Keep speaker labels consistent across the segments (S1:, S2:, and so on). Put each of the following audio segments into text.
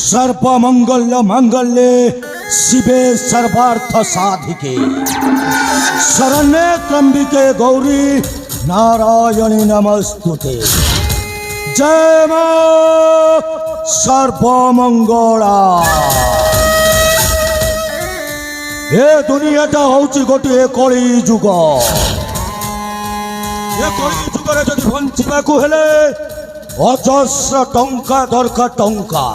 S1: सर्वमंगल मांगल्ये शिवे सर्वार्थ साधिके शरण्ये त्र्यंबिके गौरी नारायणी नमस्तुते। जय मां सर्वमंगला। ए दुनियाटा होची गोटे कली जुग। ए कली जुगरे जदि बंचिबाकू हेले अजस्र टंका दरकार टंका।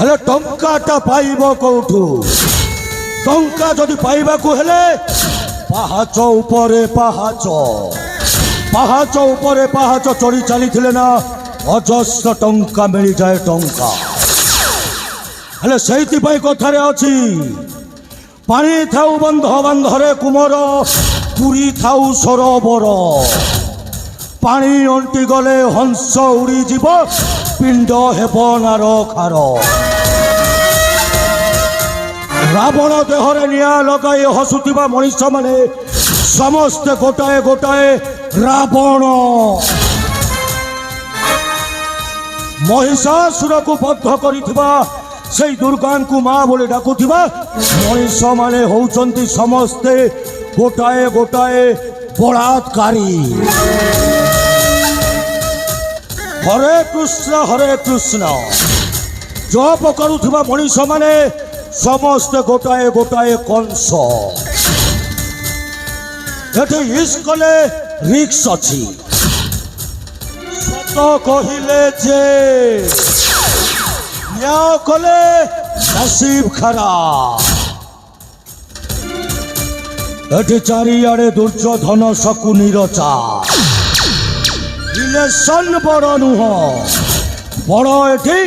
S1: हेले टंकाटा पाइब कोठू? टंका जदि पाइबाकू हेले पाहाच उपरे पाहाच पाहाच उपरे पाहाच चढ़ी चली ना अजस्र टंका मिल जाए टंका। हेले से कथार अच्छी पानी थाऊ बंध बंधरे कुमर पुरी थाऊ सरोवर पानी अंटी गले हंस उड़ी जीव पिंड हेब नार खार। रावण देहरे निया लगाई हसुवा मनीष माने समस्ते गोटाए गोटाए रावण। महिषासुर को बद्ध करिथिबा से दुर्गा को माँ बोले डाकुथिबा मनीष माने होउचंती समस्ते गोटाए गोटाए बलात्कारी। हरे कृष्ण जप करुथिबा मनीष माने समस्ते गोटाए गोटाए कंस। एठी इस्कले रिक्स अछि सत कहिले जे न्याय कले नसीब खराब। एठी चारिआडे दुर्योधन शकुनी रचा रिलेशन बड़ नुह बड़ एठी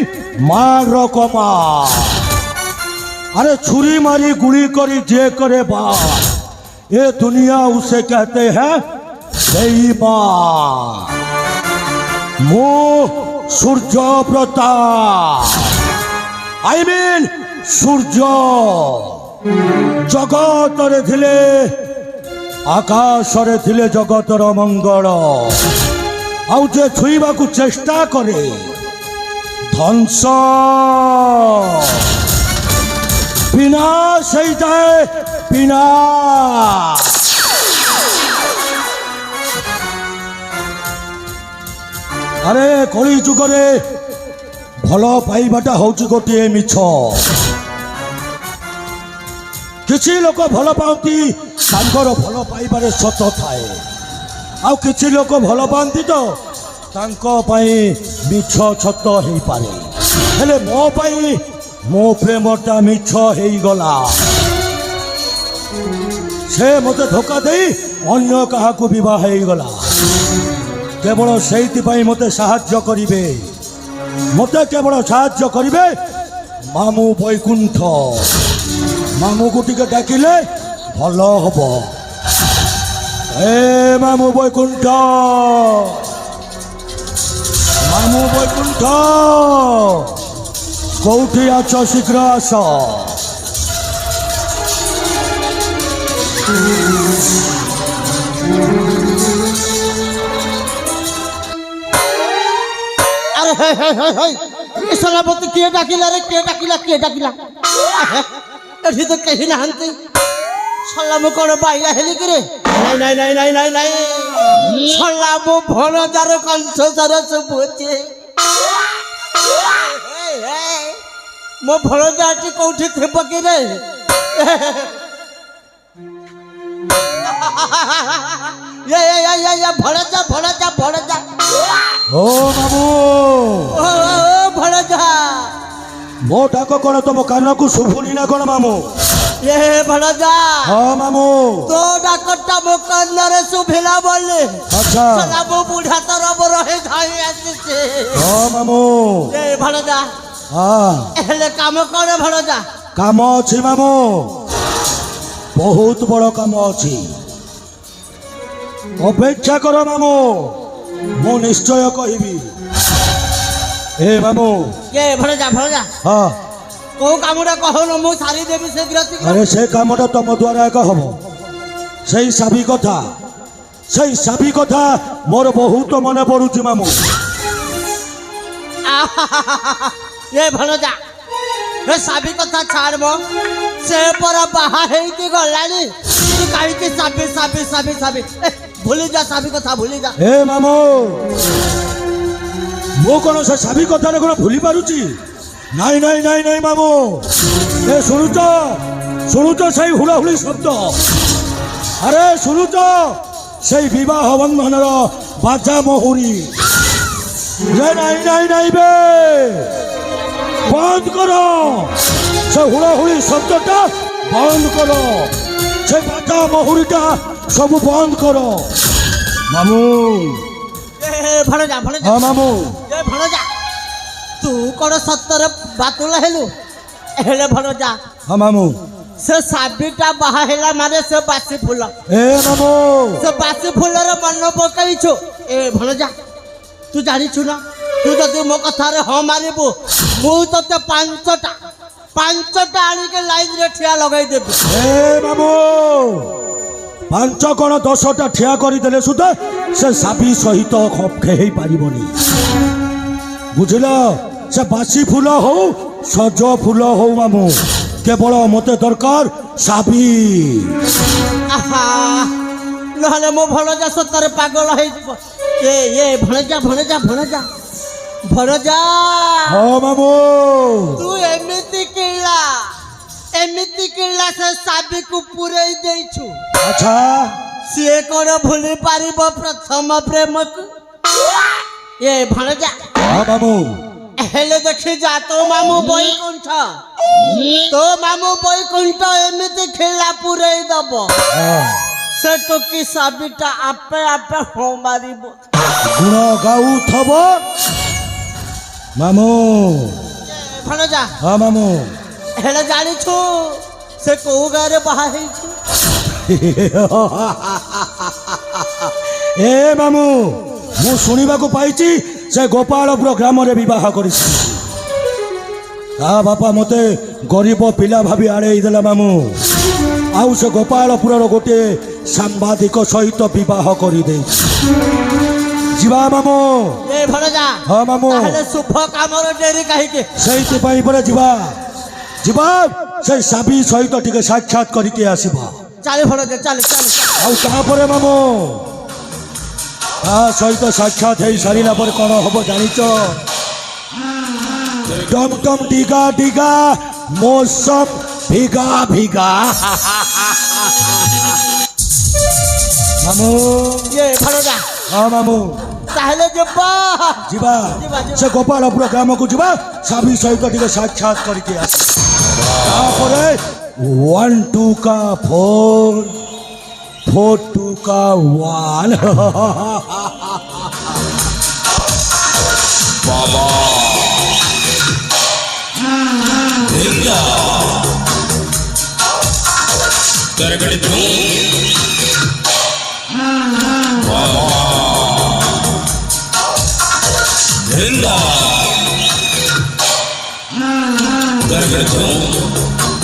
S1: मार कमा। अरे छुरी मारी गुड़ी करी जे करे बात ये दुनिया उसे कहते हैं बेईमान। मुँह सूर्य प्रताप आई मीन सूर्य जगत रे थिले आकाश रे थिले जगतर मंगल आउ जे छुईबा को चेष्टा करे ध्वंस विनाश हो जाए विनाश। अरे कली जुगरे भल पाइबाटा होची गोटे मिछ। किछि लोक भल पाती तांकर भल पाइबारे सत थाए आउ किछि लोक भल पाती तो तांको पई मिछ छत हेई पारे। हेले मो पई मो प्रेमटा मिछ हेई गला। से मते धोखा दे अन्य कहा को विवाह हेई गला। केवल सेति पई मते साहाय्य करिवे मते केवल साहाय्य करिवे मामू बैकुंठ। मामू को टिके डाकिले भल हबो। ए मामू बैकुंठ मामू बैकुंठ कौटी आछ शीघ्र आस।
S2: अरे सलामती किए डाकिला रे किए डाकिला एठी तो कहीं नहंती सलाम कोन बाइला हेली करे। नहीं सलाम भनजार कंस सरस बुझे मो भणजाटी कौठी थिब कि रे। ये भणजा
S1: ओ मामू
S2: ओ भणजा
S1: मो डाक कौन तुम कान को शुभुनी ना कौन मामू?
S2: ये भणजा
S1: हाँ मामू
S2: तो डाकटा मो कान रे शुभिला बोले।
S1: अच्छा
S2: सला मो बुढ़ा तरफ रहे धाई आसे।
S1: हाँ मामू
S2: ये भणजा
S1: हाँ
S2: एले काम करे भणजा?
S1: काम अछि मामू बहुत बड़ काम अछि अपेक्षा कर मामू मु निश्चय कहिबी। ए मामू
S2: ये भणजा
S1: हाँ
S2: को कामटा कहलो मु सारी देवी शीघ्र शीघ्र।
S1: अरे से कामटा तुम द्वारा एक हम से साबी कथा मोर बहुत मन पड़ुची मामू।
S2: ଏ ଭଣଜା ଏ ସାବି କଥା ଛାଡ଼ ମ ସେ ପରା ବାହା ହେଇକି ଗଲାଣି ତୁ କାହିଁକି ସାବି ସାବି ସାବି ସାବି ଭୁଲି ଯା ସାବି କଥା ଭୁଲି ଯା
S1: ଏ ମାମୁ ମୁଁ କଣ ସେ ସାବି କଥାରେ କଣ ଭୁଲି ପାରୁଛି ନାଇଁ ନାଇଁ ନାଇଁ ନାଇଁ ମାମୁ ଏ ଶୁଣୁଛ ସେଇ ହୁଳାହୁଳି ଶବ୍ଦ ଆରେ ଶୁଣୁଛ ସେଇ ବିବାହ ବନ୍ଧନର ବାଜା ମହୁରୀ রে নাই নাই নাই বে বন্ধ করো সে হুড়াহুড়ি শব্দটা বন্ধ করো সে বাজা মহুরিটা সব বন্ধ করো মামু
S2: ভଣଜା ভଣଜା
S1: হ্যাঁ মামু
S2: ଏ ଭଣଜା ତୁ କଣ ସତରେ ବାତୁଳ ହେଲୁ ହେଲେ ଭଣଜା
S1: হ্যাঁ মামু
S2: ସେ ସାବିଟା ବାହା ହେଲା ମାନେ ସେ ବାସି ଫୁଲ
S1: এ মামু
S2: ସେ ବାସି ଫୁଲର ମନ ପକାଇଛୁ ଏ ଭଣଜା ତୁ ଜାଣିଛୁ ନା ତୁ ଯଦି ମୋ କଥାରେ ହଁ ମାରିବୁ ମୁଁ ତତେ ପାଞ୍ଚଟା ଆଣିକି ଲାଇନରେ ଠିଆ ଲଗାଇଦେବି
S1: এ মামু ପାଞ୍ଚ କଣ 10ଟା ଠିଆ କରିଦେଲେ ସୁଦ୍ଧା ସେ ସାବି ସହିତ ଖେଇ ପାରିବନି ବୁଝିଲ ସେ ବାସି ଫୁଲ ହଉ ସଜ ଫୁଲ ହଉ ମାମୁ କେବଳ ମତେ ଦରକାର ସାବି
S2: ଆହା ନହେଲେ ମୋ ଭଣଜା ସତରେ ପାଗଳ ହେଇଯିବ ଏ ଭଣଜା ଭଣଜା ଭଣଜା ଭଣଜା
S1: ହଁ ମାମୁ
S2: ତୁ ଏମିତି କିଣିଲା ସେ ସାବିକୁ ପୁରେଇ ଦେଇଛୁ
S1: ଆଚ୍ଛା
S2: ସିଏ କଣ ଭୁଲି ପାରିବ ପ୍ରଥମ ପ୍ରେମକୁ ଏ ଭଣଜା
S1: ହଁ ମାମୁ
S2: ହେଲେ ଦେଖି ଯା ତୋ ମାମୁ ବୈକୁଣ୍ଠ ଏମିତି ଖିଲା ପୁରେଇ ଦବ
S1: ହଁ
S2: ସେ ଟୋକି ସାବିଟା ଆପେ ଆପେ ହଁ ମାରିବ
S1: ଗୁଣ ଗାଉଥବ ମାମୁ
S2: ଭଣଜା
S1: ହଁ ମାମୁ
S2: ହେଲେ ଜାଣିଛୁ ସେ କୋଉ ଗାଁରେ ବାହା ହେଇଛି
S1: ଏ ମାମୁ ମୁଁ ଶୁଣିବାକୁ ପାଇଛି ସେ ଗୋପାଳପୁର ଗ୍ରାମରେ ବିବାହ କରିଛି ତା ବାପା ମତେ ଗରିବ ପିଲା ଭାବି ଆଡ଼େଇ ଦେଲା ମାମୁ ଆଉ ସେ ଗୋପାଳପୁରର ଗୋଟିଏ ସାମ୍ବାଦିକ ସହିତ ବିବାହ କରିଦେଇଛି ଯିବା ମାମୁ
S2: ଏ ଭଣଜା
S1: ହଁ ମାମୁ
S2: ତାହେଲେ ଶୁଭ କାମର ଡେରି କାହିଁକି
S1: ସେଇଥିପାଇଁ ପରେ ଯିବା ସେ ସାବି ସହିତ ଟିକେ ସାକ୍ଷାତ କରିକି ଆସିବା
S2: ଚାଲି ଭଣଜା ଚାଲି ଚାଲି
S1: ଆଉ ତାପରେ ମାମୁ ତା ସହିତ ସାକ୍ଷାତ ହେଇ ସାରିଲା ପରେ କଣ ହବ ଜାଣିଛ ଟମ୍ ଟମ୍ ଡିଗା ଡିଗା ମୌସମ ଭିଗା ଭିଗା ମାମୁ
S2: ଏ ଭଣଜା
S1: ହଁ ମାମୁ
S2: ତାହେଲେ ଯିବା
S1: ଯିବା ସେ ଗୋପାଳପୁର ଗ୍ରାମକୁ ଯିବା ସାବି ସହିତ ଟିକେ ସାକ୍ଷାତ କରିକି ଆସିବା ତାପରେ 1 2 का 4 4 2 का 1
S3: बाबा करगड़ दूं बाबा करगड़ दूं